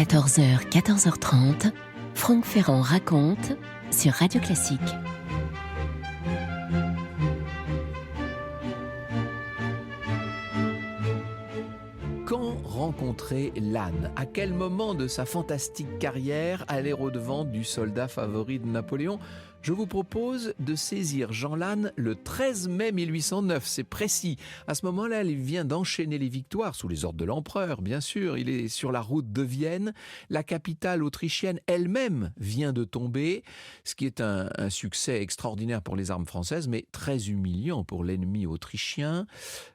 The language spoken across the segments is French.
14h, 14h30, Franck Ferrand raconte sur Radio Classique. Quand rencontrer l'âne ? À quel moment de sa fantastique carrière aller au-devant du soldat favori de Napoléon ? Je vous propose de saisir Jean Lannes le 13 mai 1809, c'est précis. À ce moment-là, il vient d'enchaîner les victoires, sous les ordres de l'empereur, bien sûr. Il est sur la route de Vienne. La capitale autrichienne elle-même vient de tomber, ce qui est un succès extraordinaire pour les armes françaises, mais très humiliant pour l'ennemi autrichien.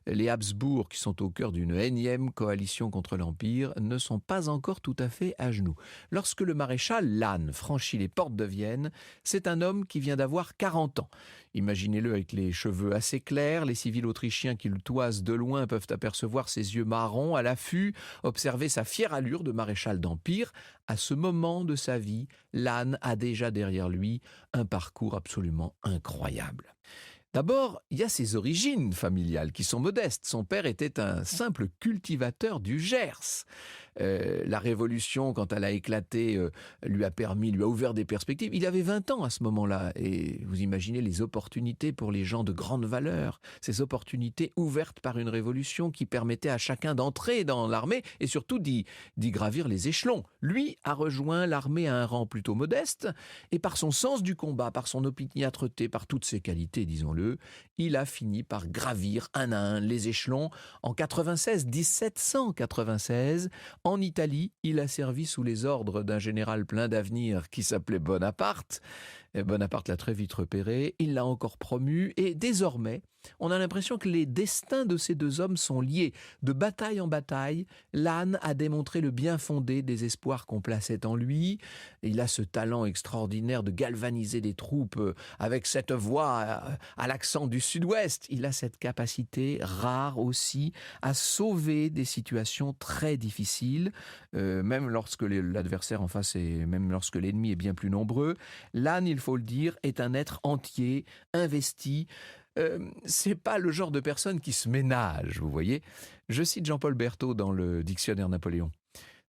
Les Habsbourg, qui sont au cœur d'une énième coalition contre l'Empire, ne sont pas encore tout à fait à genoux. Lorsque le maréchal Lannes franchit les portes de Vienne, c'est un homme qui vient d'avoir 40 ans. Imaginez-le avec les cheveux assez clairs, les civils autrichiens qui le toisent de loin peuvent apercevoir ses yeux marrons à l'affût, observer sa fière allure de maréchal d'Empire. À ce moment de sa vie, Lannes a déjà derrière lui un parcours absolument incroyable. D'abord, il y a ses origines familiales qui sont modestes. Son père était un simple cultivateur du Gers. La Révolution, quand elle a éclaté, lui a ouvert des perspectives. Il avait 20 ans à ce moment-là. Et vous imaginez les opportunités pour les gens de grande valeur. Ces opportunités ouvertes par une révolution qui permettait à chacun d'entrer dans l'armée et surtout d'y gravir les échelons. Lui a rejoint l'armée à un rang plutôt modeste et par son sens du combat, par son opiniâtreté, par toutes ses qualités, disons-le, il a fini par gravir un à un les échelons. En 1796, en Italie, il a servi sous les ordres d'un général plein d'avenir qui s'appelait Bonaparte. Bonaparte l'a très vite repéré, il l'a encore promu et désormais, on a l'impression que les destins de ces deux hommes sont liés. De bataille en bataille, Lannes a démontré le bien fondé des espoirs qu'on plaçait en lui. Il a ce talent extraordinaire de galvaniser des troupes avec cette voix à l'accent du sud-ouest. Il a cette capacité rare aussi à sauver des situations très difficiles, même lorsque l'adversaire en face même lorsque l'ennemi est bien plus nombreux. Lannes, il faut le dire, est un être entier, investi. C'est pas le genre de personne qui se ménage, vous voyez. Je cite Jean-Paul Berthaud dans le dictionnaire Napoléon.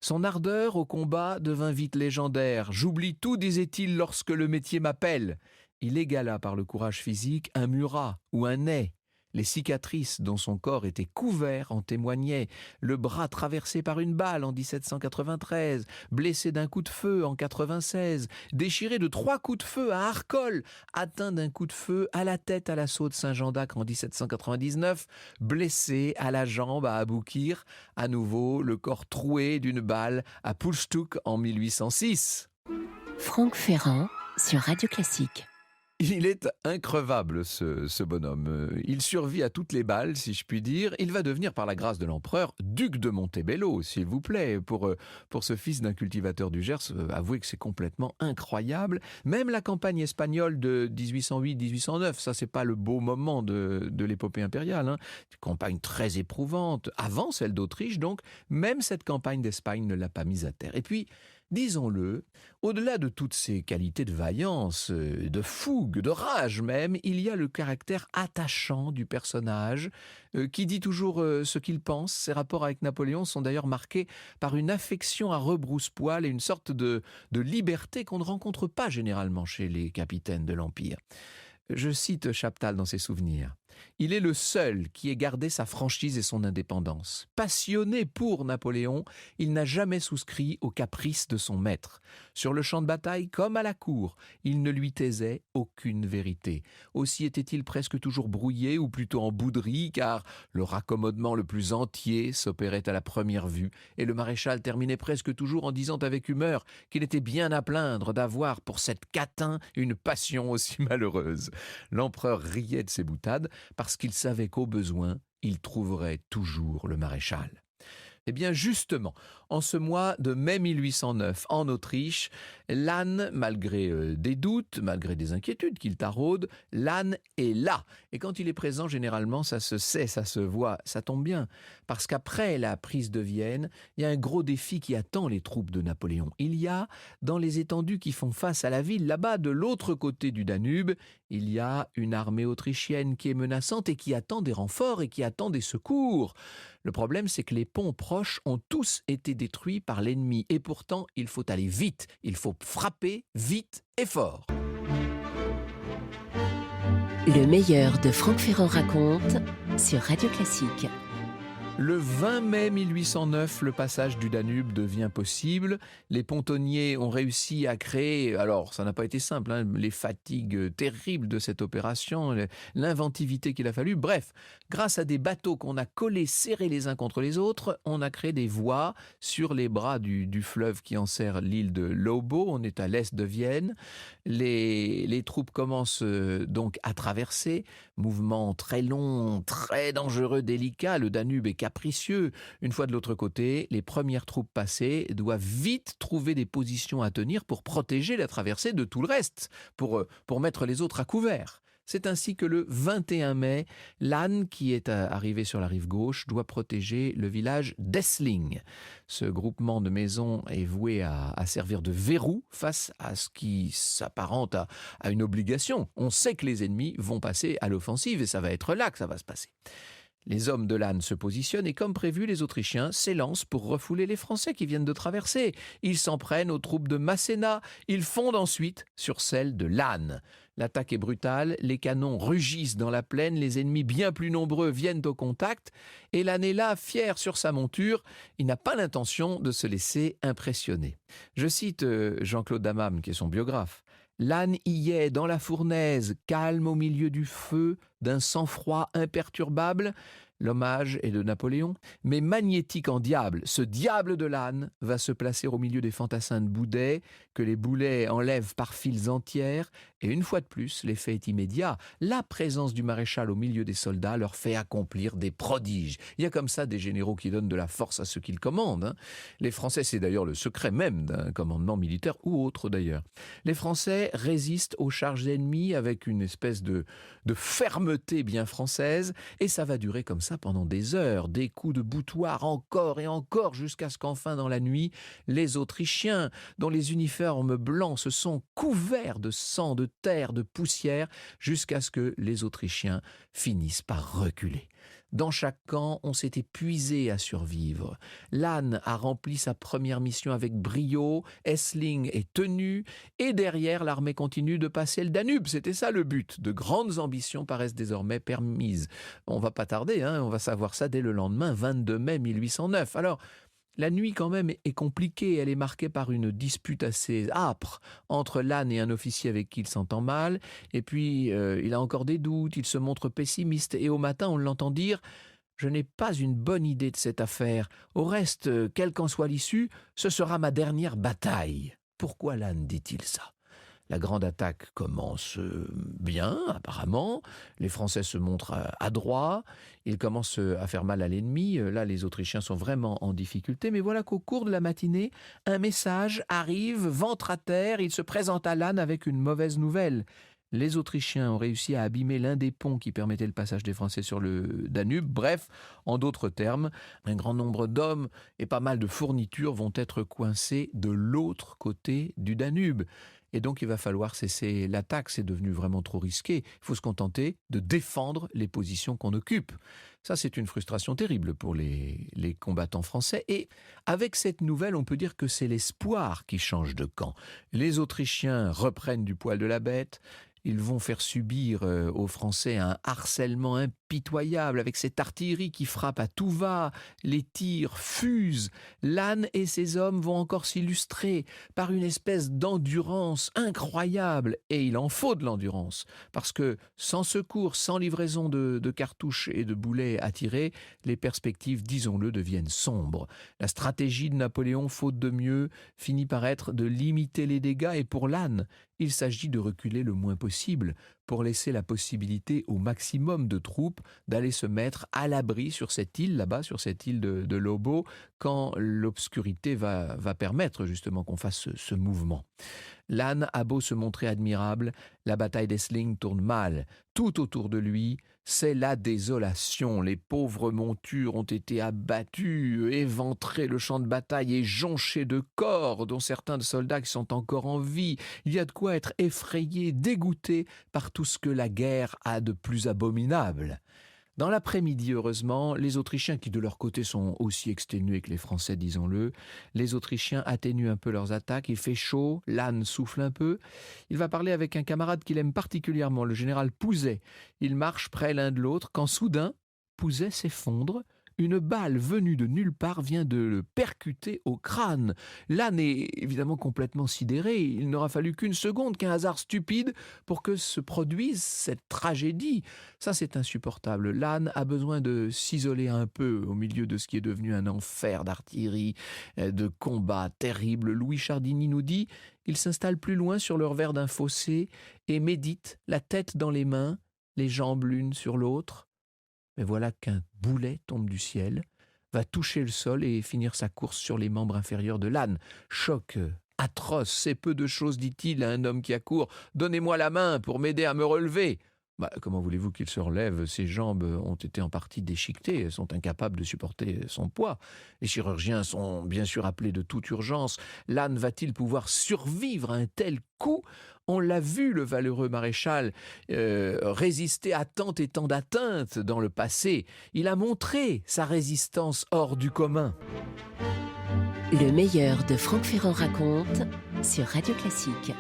Son ardeur au combat devint vite légendaire. J'oublie tout, disait-il, lorsque le métier m'appelle. Il égala par le courage physique un Murat ou un Ney. Les cicatrices dont son corps était couvert en témoignaient. Le bras traversé par une balle en 1793, blessé d'un coup de feu en 96, déchiré de 3 coups de feu à Arcole, atteint d'un coup de feu à la tête à l'assaut de Saint-Jean-d'Acre en 1799, blessé à la jambe à Aboukir, à nouveau le corps troué d'une balle à Pulstuck en 1806. Franck Ferrand sur Radio Classique. Il est increvable, ce bonhomme. Il survit à toutes les balles, si je puis dire. Il va devenir, par la grâce de l'empereur, duc de Montebello, s'il vous plaît. Pour ce fils d'un cultivateur du Gers, avouez que c'est complètement incroyable. Même la campagne espagnole de 1808-1809, ça, c'est pas le beau moment de l'épopée impériale. Une campagne très éprouvante, avant celle d'Autriche, donc. Même cette campagne d'Espagne ne l'a pas mise à terre. Et puis, disons-le, au-delà de toutes ces qualités de vaillance, de fougue, de rage même, il y a le caractère attachant du personnage qui dit toujours ce qu'il pense. Ses rapports avec Napoléon sont d'ailleurs marqués par une affection à rebrousse-poil et une sorte de liberté qu'on ne rencontre pas généralement chez les capitaines de l'Empire. Je cite Chaptal dans ses souvenirs. « Il est le seul qui ait gardé sa franchise et son indépendance. Passionné pour Napoléon, il n'a jamais souscrit aux caprices de son maître. Sur le champ de bataille comme à la cour, il ne lui taisait aucune vérité. Aussi était-il presque toujours brouillé ou plutôt en bouderie, car le raccommodement le plus entier s'opérait à la première vue, et le maréchal terminait presque toujours en disant avec humeur qu'il était bien à plaindre d'avoir pour cette catin une passion aussi malheureuse. L'empereur riait de ses boutades parce qu'il savait qu'au besoin, il trouverait toujours le maréchal. Eh bien justement, en ce mois de mai 1809, en Autriche, Lannes, malgré des doutes, malgré des inquiétudes qu'il taraude, Lannes est là. Et quand il est présent, généralement, ça se sait, ça se voit, ça tombe bien. Parce qu'après la prise de Vienne, il y a un gros défi qui attend les troupes de Napoléon. Il y a, dans les étendues qui font face à la ville, là-bas, de l'autre côté du Danube, il y a une armée autrichienne qui est menaçante et qui attend des renforts et qui attend des secours. Le problème, c'est que les ponts proches ont tous été détruits par l'ennemi. Et pourtant, il faut aller vite. Il faut frapper vite et fort. Le meilleur de Franck Ferrand raconte sur Radio Classique. Le 20 mai 1809, le passage du Danube devient possible. Les pontonniers ont réussi à créer, alors ça n'a pas été simple, les fatigues terribles de cette opération, l'inventivité qu'il a fallu. Bref, grâce à des bateaux qu'on a collés, serrés les uns contre les autres, on a créé des voies sur les bras du fleuve qui enserre l'île de Lobo. On est à l'est de Vienne. Les troupes commencent donc à traverser. Mouvement très long, très dangereux, délicat. Le Danube est capricieux. Une fois de l'autre côté, les premières troupes passées doivent vite trouver des positions à tenir pour protéger la traversée de tout le reste, pour mettre les autres à couvert. C'est ainsi que le 21 mai, Lannes, qui est arrivé sur la rive gauche, doit protéger le village d'Essling. Ce groupement de maisons est voué à servir de verrou face à ce qui s'apparente à une obligation. On sait que les ennemis vont passer à l'offensive et ça va être là que ça va se passer. Les hommes de Lannes se positionnent et comme prévu, les Autrichiens s'élancent pour refouler les Français qui viennent de traverser. Ils s'en prennent aux troupes de Masséna. Ils fondent ensuite sur celles de Lannes. L'attaque est brutale, les canons rugissent dans la plaine, les ennemis bien plus nombreux viennent au contact et Lannes est là, fier sur sa monture, il n'a pas l'intention de se laisser impressionner. Je cite Jean-Claude Dammam, qui est son biographe. Lannes y est dans la fournaise, calme au milieu du feu, d'un sang-froid imperturbable. L'hommage est de Napoléon, mais magnétique en diable. Ce diable de Lannes va se placer au milieu des fantassins de Boudet, que les boulets enlèvent par files entières. Et une fois de plus, l'effet est immédiat. La présence du maréchal au milieu des soldats leur fait accomplir des prodiges. Il y a comme ça des généraux qui donnent de la force à ceux qu'ils commandent. Les Français, c'est d'ailleurs le secret même d'un commandement militaire ou autre d'ailleurs. Les Français résistent aux charges ennemies avec une espèce de fermeté bien française et ça va durer comme ça pendant des heures, des coups de boutoir encore et encore jusqu'à ce qu'enfin dans la nuit, les Autrichiens, dont les uniformes blancs se sont couverts de sang, de terre, de poussière, jusqu'à ce que les Autrichiens finissent par reculer. Dans chaque camp, on s'est épuisé à survivre. Lannes a rempli sa première mission avec brio, Essling est tenu, et derrière, l'armée continue de passer le Danube. C'était ça le but. De grandes ambitions paraissent désormais permises. On va pas tarder, on va savoir ça dès le lendemain, 22 mai 1809. Alors, la nuit quand même est compliquée, elle est marquée par une dispute assez âpre entre Lannes et un officier avec qui il s'entend mal, et puis il a encore des doutes, il se montre pessimiste, et au matin on l'entend dire « Je n'ai pas une bonne idée de cette affaire, au reste, quelle qu'en soit l'issue, ce sera ma dernière bataille. » Pourquoi Lannes dit-il ça ? La grande attaque commence bien, apparemment. Les Français se montrent adroits. Ils commencent à faire mal à l'ennemi. Là, les Autrichiens sont vraiment en difficulté. Mais voilà qu'au cours de la matinée, un message arrive, ventre à terre. Il se présente à Lannes avec une mauvaise nouvelle. Les Autrichiens ont réussi à abîmer l'un des ponts qui permettait le passage des Français sur le Danube. Bref, en d'autres termes, un grand nombre d'hommes et pas mal de fournitures vont être coincés de l'autre côté du Danube. Et donc, il va falloir cesser l'attaque. C'est devenu vraiment trop risqué. Il faut se contenter de défendre les positions qu'on occupe. Ça, c'est une frustration terrible pour les combattants français. Et avec cette nouvelle, on peut dire que c'est l'espoir qui change de camp. Les Autrichiens reprennent du poil de la bête. Ils vont faire subir aux Français un harcèlement impitoyable avec cette artillerie qui frappe à tout va. Les tirs fusent. Lannes et ses hommes vont encore s'illustrer par une espèce d'endurance incroyable. Et il en faut de l'endurance. Parce que sans secours, sans livraison de cartouches et de boulets à tirer, les perspectives, disons-le, deviennent sombres. La stratégie de Napoléon, faute de mieux, finit par être de limiter les dégâts. Et pour Lannes, il s'agit de reculer le moins possible pour laisser la possibilité au maximum de troupes d'aller se mettre à l'abri sur cette île là-bas, sur cette île de Lobo, quand l'obscurité va permettre justement qu'on fasse ce mouvement. Lannes a beau se montrer admirable, la bataille d'Essling tourne mal. Tout autour de lui C'est la désolation. Les pauvres montures ont été abattues, éventrées, le champ de bataille est jonché de corps, dont certains de soldats qui sont encore en vie. Il y a de quoi être effrayé, dégoûté par tout ce que la guerre a de plus abominable. Dans l'après-midi, heureusement, les Autrichiens, qui de leur côté sont aussi exténués que les Français, disons-le, les Autrichiens atténuent un peu leurs attaques, il fait chaud, Lannes souffle un peu. Il va parler avec un camarade qu'il aime particulièrement, le général Pouzet. Ils marchent près l'un de l'autre quand soudain, Pouzet s'effondre. Une balle venue de nulle part vient de le percuter au crâne. Lannes est évidemment complètement sidéré. Il n'aura fallu qu'une seconde, qu'un hasard stupide pour que se produise cette tragédie. Ça, c'est insupportable. Lannes a besoin de s'isoler un peu au milieu de ce qui est devenu un enfer d'artillerie, de combats terribles. Louis Chardini nous dit qu'il s'installe plus loin sur le revers d'un fossé et médite, la tête dans les mains, les jambes l'une sur l'autre. Mais voilà qu'un boulet tombe du ciel, va toucher le sol et finir sa course sur les membres inférieurs de Lannes. Choc atroce, c'est peu de choses, dit-il à un homme qui accourt. « Donnez-moi la main pour m'aider à me relever !» Comment voulez-vous qu'il se relève ? Ses jambes ont été en partie déchiquetées, elles sont incapables de supporter son poids. Les chirurgiens sont bien sûr appelés de toute urgence. Lannes va-t-il pouvoir survivre à un tel coup ? On l'a vu, le valeureux maréchal, résister à tant et tant d'atteintes dans le passé. Il a montré sa résistance hors du commun. Le meilleur de Franck Ferrand raconte sur Radio Classique.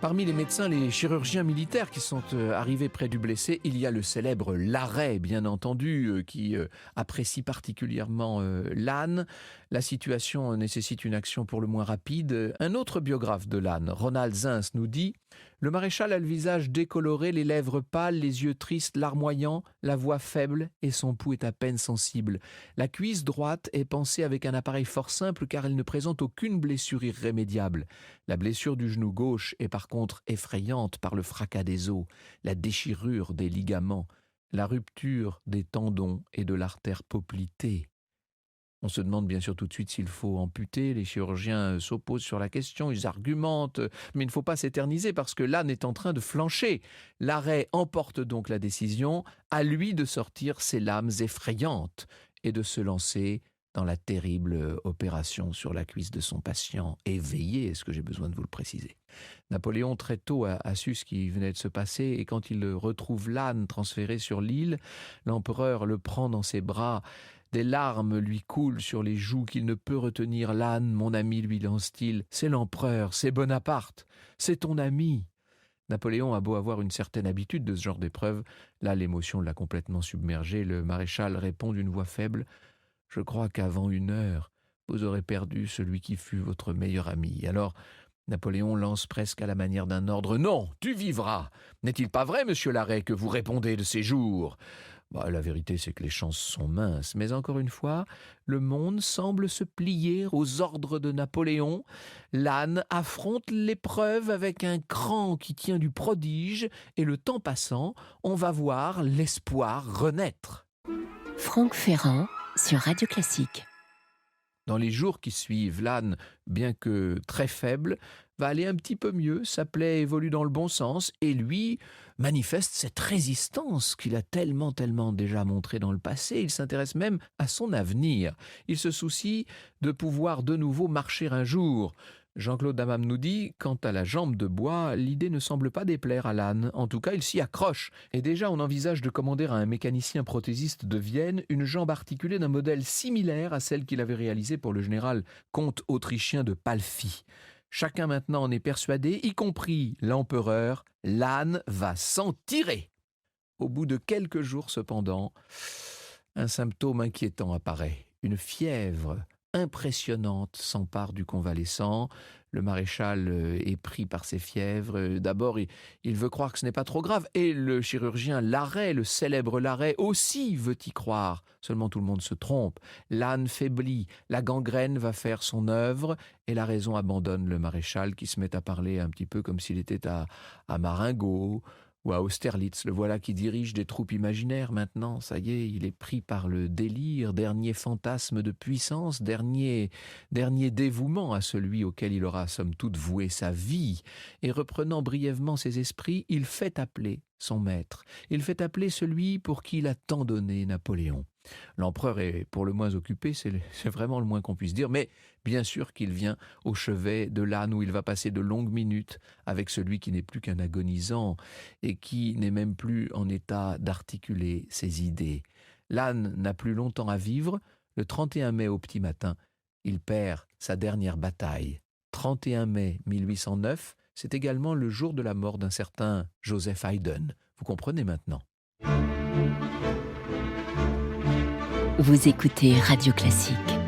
Parmi les médecins, les chirurgiens militaires qui sont arrivés près du blessé, il y a le célèbre Larrey, bien entendu, qui apprécie particulièrement Lannes. La situation nécessite une action pour le moins rapide. Un autre biographe de Lannes, Ronald Zins, nous dit « Le maréchal a le visage décoloré, les lèvres pâles, les yeux tristes, larmoyants, la voix faible et son pouls est à peine sensible. La cuisse droite est pansée avec un appareil fort simple car elle ne présente aucune blessure irrémédiable. La blessure du genou gauche est par contre effrayante par le fracas des os, la déchirure des ligaments, la rupture des tendons et de l'artère poplitée. » On se demande bien sûr tout de suite s'il faut amputer. Les chirurgiens s'opposent sur la question, ils argumentent, mais il ne faut pas s'éterniser parce que Lannes est en train de flancher. L'arrêt emporte donc la décision, à lui de sortir ses lames effrayantes et de se lancer dans la terrible opération sur la cuisse de son patient éveillé. Est-ce que j'ai besoin de vous le préciser ? Napoléon très tôt a su ce qui venait de se passer et quand il retrouve Lannes transféré sur l'île, l'empereur le prend dans ses bras. Des larmes lui coulent sur les joues qu'il ne peut retenir. « Lannes, mon ami, lui lance-t-il, c'est l'empereur, c'est Bonaparte, c'est ton ami. » Napoléon a beau avoir une certaine habitude de ce genre d'épreuve, là l'émotion l'a complètement submergé. Le maréchal répond d'une voix faible « Je crois qu'avant 1 heure, vous aurez perdu celui qui fut votre meilleur ami. » Alors Napoléon lance presque à la manière d'un ordre « Non, tu vivras. N'est-il pas vrai, monsieur Larrey, que vous répondez de ces jours ?» La vérité, c'est que les chances sont minces. Mais encore une fois, le monde semble se plier aux ordres de Napoléon. Lannes affronte l'épreuve avec un cran qui tient du prodige. Et le temps passant, on va voir l'espoir renaître. Franck Ferrand sur Radio Classique. Dans les jours qui suivent, Lannes, bien que très faible, va aller un petit peu mieux, sa plaie évolue dans le bon sens et lui manifeste cette résistance qu'il a tellement déjà montrée dans le passé. Il s'intéresse même à son avenir. Il se soucie de pouvoir de nouveau marcher un jour. Jean-Claude Dammam nous dit, quant à la jambe de bois, l'idée ne semble pas déplaire à Lannes. En tout cas, il s'y accroche. Et déjà, on envisage de commander à un mécanicien prothésiste de Vienne une jambe articulée d'un modèle similaire à celle qu'il avait réalisée pour le général comte autrichien de Palffy. Chacun maintenant en est persuadé, y compris l'empereur, Lannes va s'en tirer. Au bout de quelques jours cependant, un symptôme inquiétant apparaît. Une fièvre impressionnante s'empare du convalescent. Le maréchal est pris par ces fièvres. D'abord, il veut croire que ce n'est pas trop grave. Et le chirurgien Larrey, le célèbre Larrey, aussi veut y croire. Seulement tout le monde se trompe. Lannes faiblit. La gangrène va faire son œuvre. Et la raison abandonne le maréchal qui se met à parler un petit peu comme s'il était à Marengo. Ou à Austerlitz, le voilà qui dirige des troupes imaginaires maintenant. Ça y est, il est pris par le délire, dernier fantasme de puissance, dernier dévouement à celui auquel il aura somme toute voué sa vie. Et reprenant brièvement ses esprits, il fait appeler son maître. Il fait appeler celui pour qui il a tant donné, Napoléon. L'empereur est pour le moins occupé, c'est vraiment le moins qu'on puisse dire, mais bien sûr qu'il vient au chevet de l'âne où il va passer de longues minutes avec celui qui n'est plus qu'un agonisant et qui n'est même plus en état d'articuler ses idées. L'âne n'a plus longtemps à vivre. Le 31 mai au petit matin, il perd sa dernière bataille. 31 mai 1809, c'est également le jour de la mort d'un certain Joseph Haydn. Vous comprenez maintenant. Vous écoutez Radio Classique.